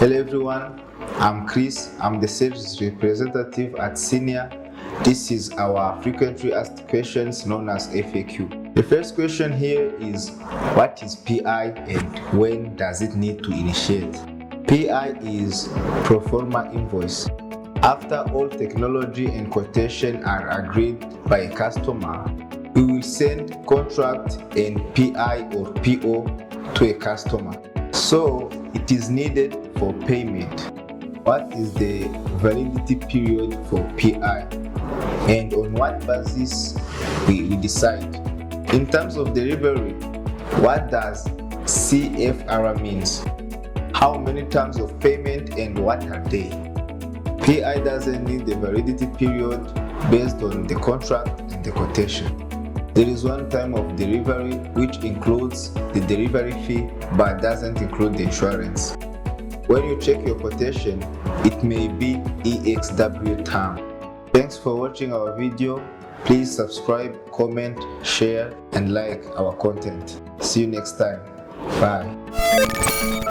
Hello everyone, I'm Chris. I'm the sales representative at Senieer. This is our frequently asked questions known as FAQ. The first question here is, what is PI and when does it need to initiate? PI is proforma invoice. After all technology and quotation are agreed by a customer, we will send contract and PI or PO to a customer. So it is needed for payment. What is the validity period for PI and on what basis we decide? In terms of delivery, what does CFR means? How many terms of payment and what are they? PI doesn't need the validity period based on the contract and the quotation. There is one time of delivery which includes the delivery fee but doesn't include the insurance. When you check your quotation, it may be EXW term. Thanks for watching our video. Please subscribe, comment, share and like our content. See you next time. Bye.